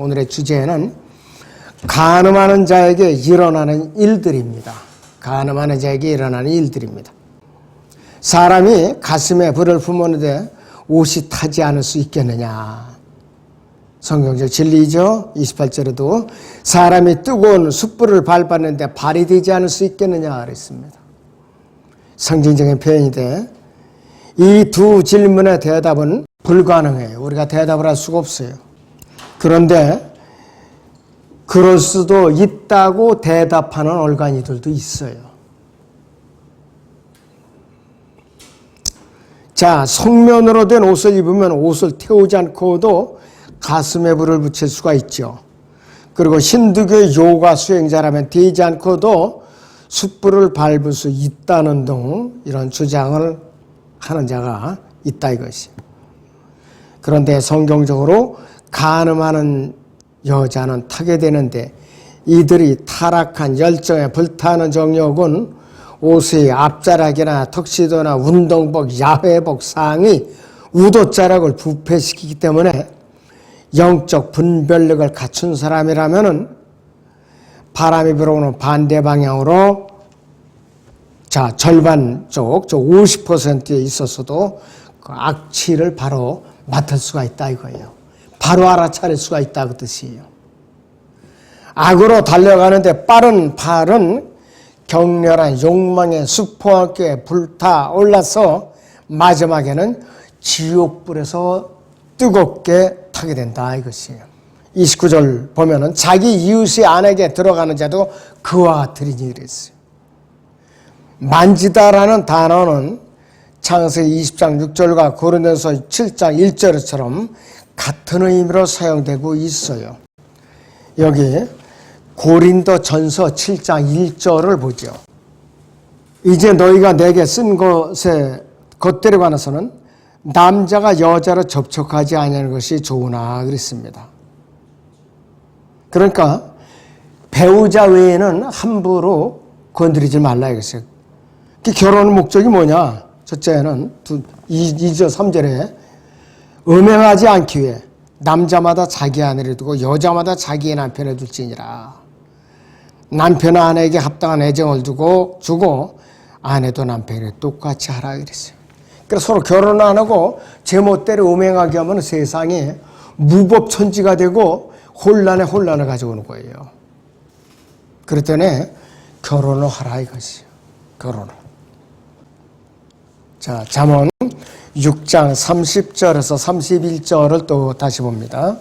오늘의 주제는 간음하는 자에게 일어나는 일들입니다. 간음하는 자에게 일어나는 일들입니다. 사람이 가슴에 불을 품었는데 옷이 타지 않을 수 있겠느냐. 성경적 진리죠. 28절에도 사람이 뜨거운 숯불을 밟았는데 발이 되지 않을 수 있겠느냐 그랬습니다. 상징적인 표현인데 이 두 질문의 대답은 불가능해요. 우리가 대답을 할 수가 없어요. 그런데 그럴 수도 있다고 대답하는 얼간이들도 있어요. 자, 성면으로 된 옷을 입으면 옷을 태우지 않고도 가슴에 불을 붙일 수가 있죠. 그리고 힌두교의 요가 수행자라면 되지 않고도 숯불을 밟을 수 있다는 등 이런 주장을 하는 자가 있다 이것이. 그런데 성경적으로 간음하는 여자는 타게 되는데 이들이 타락한 열정에 불타는 정욕은 옷의 앞자락이나 턱시도나 운동복, 야회복, 상의, 우도자락을 부패시키기 때문에 영적 분별력을 갖춘 사람이라면은 바람이 불어오는 반대 방향으로 자 절반 쪽, 50%에 있었어도 그 악취를 바로 맡을 수가 있다 이거예요. 바로 알아차릴 수가 있다 그 뜻이에요. 악으로 달려가는데 빠른 팔은 격렬한 욕망의 수포함께 불타올라서 마지막에는 지옥불에서 뜨겁게 타게 된다 이것이에요. 29절 보면은 자기 이웃의 안에게 들어가는 자도 그와 같으리니 그랬어요. 만지다라는 단어는 창세기 20장 6절과 고린도서 7장 1절처럼 같은 의미로 사용되고 있어요. 여기 고린도전서 7장 1절을 보죠. 이제 너희가 내게 쓴 것들에 관해서는 남자가 여자를 접촉하지 아니하는 것이 좋으나 그랬습니다. 그러니까 배우자 외에는 함부로 건드리지 말라 이것이에요. 결혼의 목적이 뭐냐? 첫째는 2절 3절에 음행하지 않기 위해 남자마다 자기 아내를 두고 여자마다 자기의 남편을 둘지니라. 남편 아내에게 합당한 애정을 주고 아내도 남편에게 똑같이 하라 그랬어요. 그래서 서로 결혼 안 하고 제멋대로 음행하게 하면 세상에 무법천지가 되고 혼란에 혼란을 가져오는 거예요. 그랬더니 결혼을 하라 이것이요. 결혼을. 자, 잠언 6장 30절에서 31절을 또 다시 봅니다.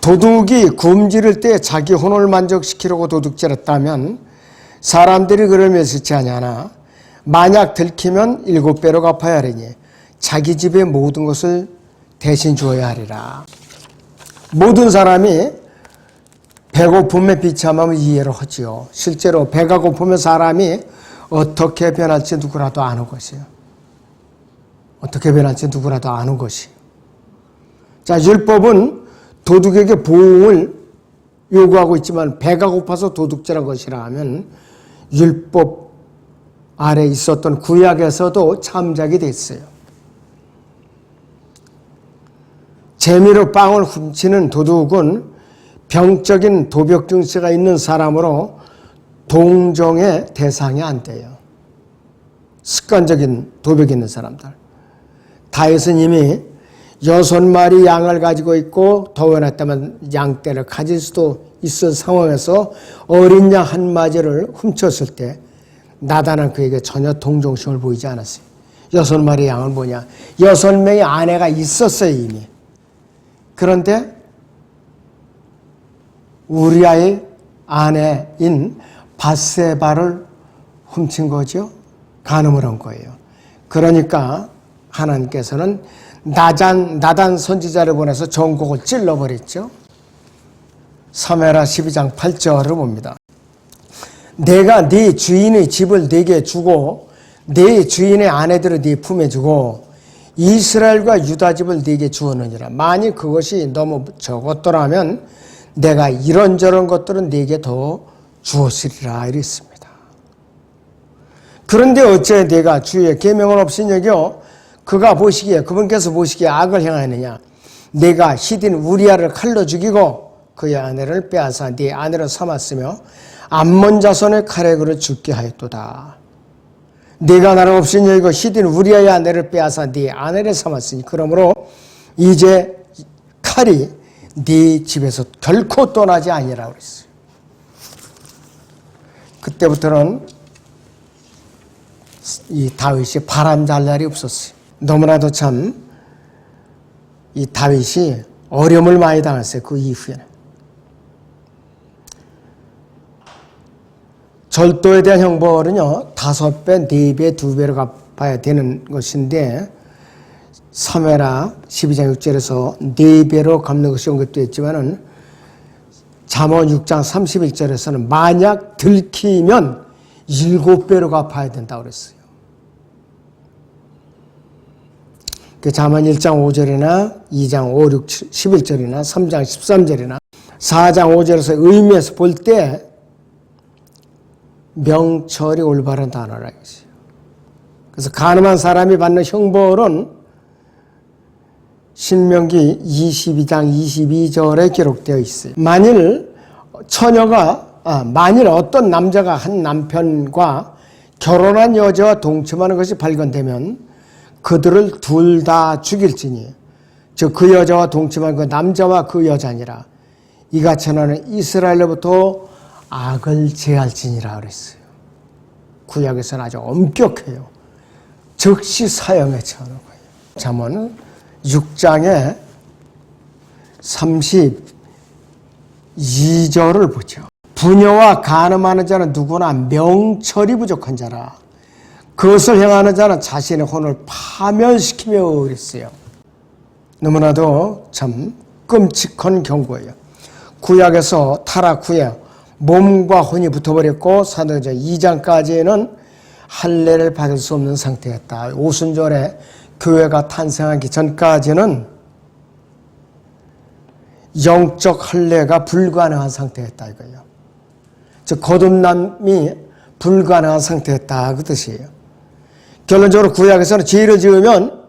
도둑이 굶주릴 때 자기 혼을 만족시키려고 도둑질했다면 사람들이 그를 멸시치 아니하나 만약 들키면 7배로 갚아야 하리니 자기 집의 모든 것을 대신 주어야 하리라. 모든 사람이 배고픔에 비참함을 이해를 하지요. 실제로 배가 고프면 사람이 어떻게 변할지 누구라도 아는 것이에요. 어떻게 변할지 누구라도 아는 것이에요. 자, 율법은 도둑에게 보응을 요구하고 있지만 배가 고파서 도둑질한 것이라 하면 율법 아래 있었던 구약에서도 참작이 됐어요. 재미로 빵을 훔치는 도둑은 병적인 도벽 증세가 있는 사람으로 동정의 대상이 안 돼요. 습관적인 도벽이 있는 사람들. 다윗은 이미 6마리 양을 가지고 있고 더 원했다면 양떼를 가질 수도 있을 상황에서 어린 양 한 마리를 훔쳤을 때 나단은 그에게 전혀 동정심을 보이지 않았어요. 6마리 양은 뭐냐? 6명의 아내가 있었어요 이미. 그런데 우리아의 아내인 밧세바를 훔친 거죠. 간음을 한 거예요. 그러니까 하나님께서는 나단 선지자를 보내서 전곡을 찔러버렸죠. 사무엘하 12장 8절을 봅니다. 내가 네 주인의 집을 네게 주고 네 주인의 아내들을 네 품에 주고 이스라엘과 유다 집을 네게 주었느니라. 만일 그것이 너무 적었더라면 내가 이런저런 것들은 네게 더 주었으리라 이랬습니다. 그런데 어째 네가 주의 계명을 없인 여겨 그분께서 보시기에 악을 행하느냐. 내가 히딘 우리아를 칼로 죽이고 그의 아내를 빼앗아 네 아내로 삼았으며 암몬 자손의 칼에 그를 죽게 하였도다. 네가 나를 없인 여이고 히딘 우리아의 아내를 빼앗아 네 아내를 삼았으니 그러므로 이제 칼이 네 집에서 결코 떠나지 아니라고 그랬어요. 그때부터는 이 다윗이 바람 잘 날이 없었어요. 너무나도 참 이 다윗이 어려움을 많이 당했어요. 그 이후에는. 절도에 대한 형벌은요, 5배, 4배, 2배로 갚아야 되는 것인데, 사무엘하 12장 6절에서 4배로 갚는 것이 언급되어 있지만은, 잠언 6장 31절에서는 만약 들키면 7배로 갚아야 된다고 그랬어요. 그 잠언 1장 5절이나 2장 5, 6, 11절이나 3장 13절이나 4장 5절에서 의미에서 볼 때 명철이 올바른 단어라 이거죠. 그래서 가늠한 사람이 받는 형벌은 신명기 22장 22절에 기록되어 있어요. 만일 어떤 남자가 한 남편과 결혼한 여자와 동침하는 것이 발견되면 그들을 둘 다 죽일지니 즉 그 여자와 동침한 그 남자와 그 여자니라. 이같이 너는 이스라엘로부터 악을 제할지니라 그랬어요. 구약에서는 아주 엄격해요. 즉시 사형에 처하는 거예요. 잠언 6장에 32절을 보죠. 부녀와 간음하는 자는 누구나 명철이 부족한 자라. 그것을 행하는 자는 자신의 혼을 파멸시키며 그랬어요. 너무나도 참 끔찍한 경고예요. 구약에서 타락 후에 몸과 혼이 붙어버렸고 사도행전 2장까지는 할례를 받을 수 없는 상태였다. 오순절에 교회가 탄생하기 전까지는 영적 할례가 불가능한 상태였다 이거예요. 즉 거듭남이 불가능한 상태였다 그 뜻이에요. 결론적으로 구약에서는 죄를 지으면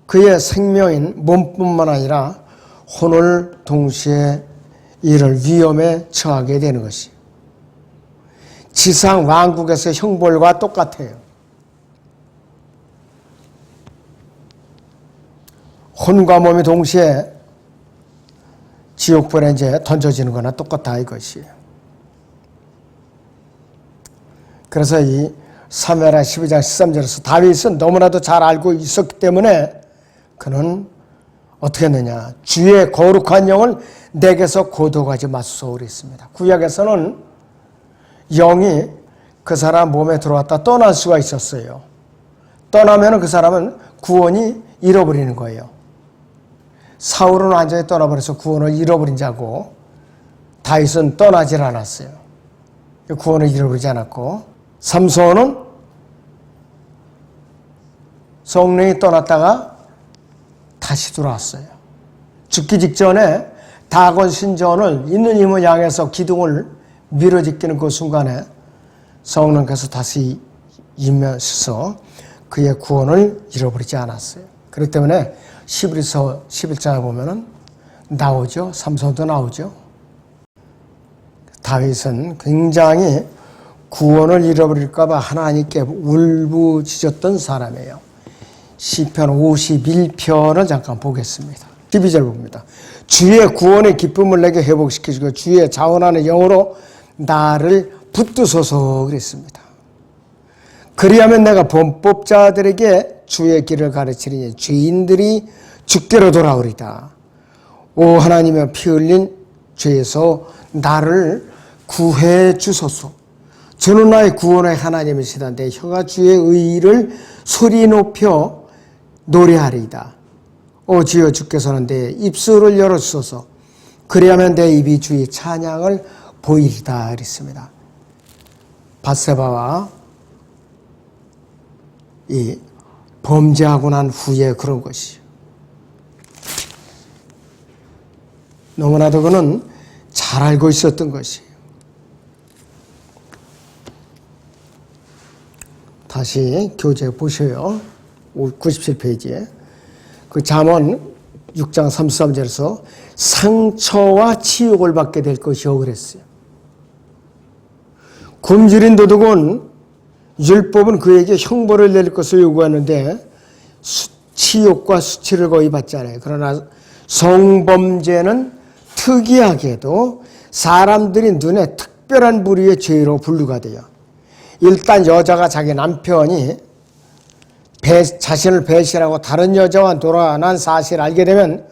그의 생명인 몸뿐만 아니라 혼을 동시에 이를 위험에 처하게 되는 것이 지상 왕국에서의 형벌과 똑같아요. 혼과 몸이 동시에 지옥불에 이제 던져지는 거나 똑같다 이것이에요. 그래서 이 사무엘하 12장 13절에서 다윗은 너무나도 잘 알고 있었기 때문에 그는 어떻게 했느냐. 주의 거룩한 영을 내게서 고독하지 마소서 그랬습니다. 구약에서는 영이 그 사람 몸에 들어왔다 떠날 수가 있었어요. 떠나면 그 사람은 구원이 잃어버리는 거예요. 사울은 완전히 떠나버려서 구원을 잃어버린 자고 다윗은 떠나질 않았어요. 구원을 잃어버리지 않았고 삼손은 성령이 떠났다가 다시 들어왔어요. 죽기 직전에 다곤 신전을 있는 힘을 향해서 기둥을 밀어짓기는 그 순간에 성령께서 다시 임하셔서 그의 구원을 잃어버리지 않았어요. 그렇기 때문에 히브리서 11장에 보면은 나오죠. 삼손도 나오죠. 다윗은 굉장히 구원을 잃어버릴까봐 하나님께 울부짖었던 사람이에요. 시편 51편을 잠깐 보겠습니다. 12절 봅니다. 주의 구원의 기쁨을 내게 회복시키시고 주의 자원하는 영으로 나를 붙드소서 그랬습니다. 그리하면 내가 범법자들에게 주의 길을 가르치리니 죄인들이 주께로 돌아오리다. 오 하나님의 피 흘린 죄에서 나를 구해 주소서. 저는 나의 구원의 하나님이시다. 내 혀가 주의 의를 소리 높여 노래하리이다. 오 주여 주께서는 내 입술을 열어주소서. 그리하면 내 입이 주의 찬양을 보이리다 그랬습니다. 밧세바와 이 범죄하고 난 후에 그런 것이요. 너무나도 그는 잘 알고 있었던 것이에요. 다시 교재 보셔요. 97페이지에. 그 잠언 6장 33절에서 상처와 치욕을 받게 될 것이요 그랬어요. 굶주린 도둑은 율법은 그에게 형벌을 내릴 것을 요구하는데 치욕과 수치를 거의 받잖아요. 그러나 성범죄는 특이하게도 사람들이 눈에 특별한 부류의 죄로 분류가 돼요. 일단 여자가 자기 남편이 자신을 배신하고 다른 여자와 돌아난 사실을 알게 되면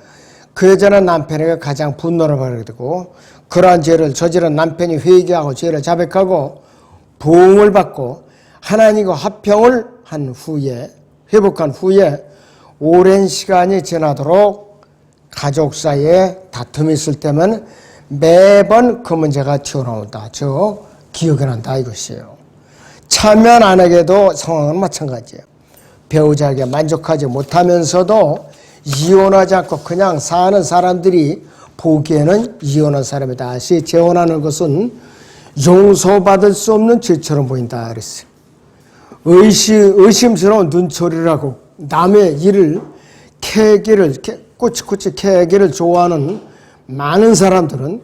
그 여자는 남편에게 가장 분노를 받게 되고, 그러한 죄를 저지른 남편이 회개하고 죄를 자백하고 보응을 받고 하나님과 화평을 한 후에, 회복한 후에 오랜 시간이 지나도록 가족 사이에 다툼이 있을 때면 매번 그 문제가 튀어나온다. 기억이 난다 이것이에요. 차면 아내에게도 상황은 마찬가지예요. 배우자에게 만족하지 못하면서도 이혼하지 않고 그냥 사는 사람들이 보기에는 이혼한 사람이 다시 재혼하는 것은 용서받을 수 없는 죄처럼 보인다 그랬어요. 의심스러운 눈초리라고 남의 일을 꼬치꼬치 캐기를 좋아하는 많은 사람들은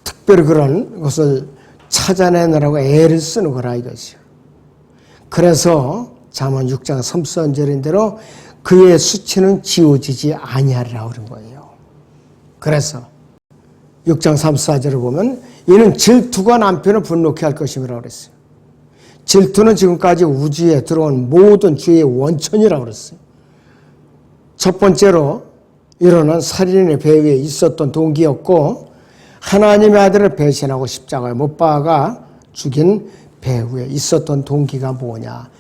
특별히 그런 것을 찾아내느라고 애를 쓰는 거라 이것이요. 그래서 잠언 6장 33절인 대로 그의 수치는 지워지지 아니하리라 그런 거예요. 그래서 6장 34절을 보면 이는 질투가 남편을 분노케 할 것임이라고 그랬어요. 질투는 지금까지 우주에 들어온 모든 죄의 원천이라고 그랬어요. 첫 번째로 일어난 살인의 배후에 있었던 동기였고, 하나님의 아들을 배신하고 십자가에 못 박아 죽인 배후에 있었던 동기가 뭐냐?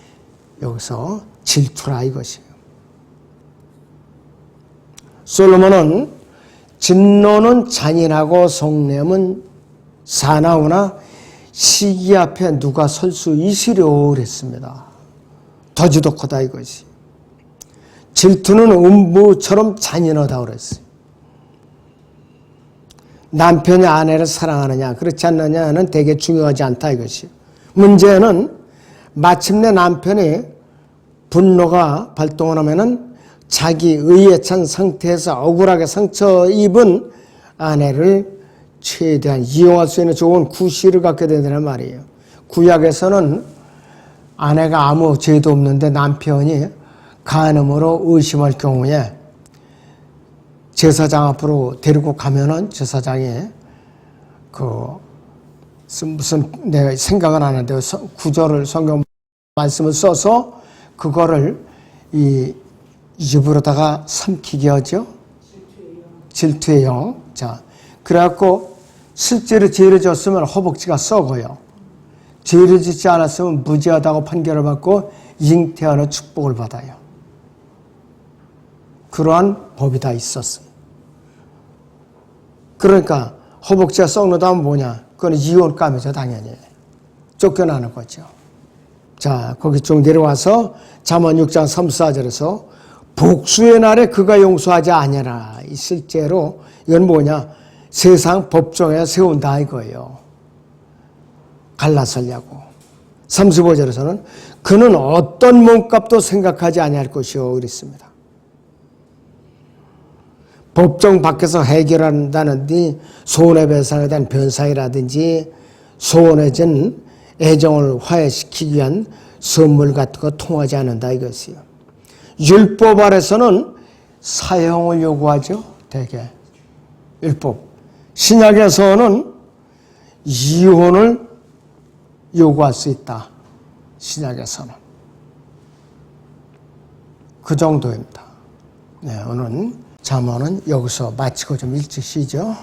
여기서 질투라 이것이에요. 솔로몬은 진노는 잔인하고 속냄은 사나우나 시기 앞에 누가 설 수 있으려 그랬습니다. 더 지독하다 이것이. 질투는 음부처럼 잔인하다 그랬어요. 남편이 아내를 사랑하느냐 그렇지 않느냐는 되게 중요하지 않다 이것이요. 문제는 마침내 남편이 분노가 발동을 하면은 자기 의에 찬 상태에서 억울하게 상처 입은 아내를 최대한 이용할 수 있는 좋은 구실을 갖게 된다는 말이에요. 구약에서는 아내가 아무 죄도 없는데 남편이 간음으로 의심할 경우에 제사장 앞으로 데리고 가면은 제사장이 무슨 내가 생각은 안 하는데 구절을 성경 말씀을 써서 그거를 이 입으로다가 삼키게 하죠. 질투의 영. 자, 그래갖고 실제로 죄를 졌으면 허벅지가 썩어요. 죄를 짓지 않았으면 무죄하다고 판결을 받고 잉태하는 축복을 받아요. 그러한 법이 다 있었어요. 그러니까 허벅지가 썩는다 하면 뭐냐? 그건 이혼감이죠, 당연히. 쫓겨나는 거죠. 자, 거기 좀 내려와서 잠언 6장 3, 4절에서 복수의 날에 그가 용서하지 아니하라. 실제로 이건 뭐냐? 세상 법정에 세운다 이거예요. 갈라서려고. 35절에서는 그는 어떤 몸값도 생각하지 아니할 것이요 그랬습니다. 법정 밖에서 해결한다는데 손해배상에 대한 변상이라든지 소원해진 애정을 화해시키기 위한 선물 같은 거 통하지 않는다 이것이요. 율법 아래서는 사형을 요구하죠. 대개 율법. 신약에서는 이혼을 요구할 수 있다. 신약에서는. 그 정도입니다. 네, 오늘 잠언은 여기서 마치고 좀 일찍 쉬죠.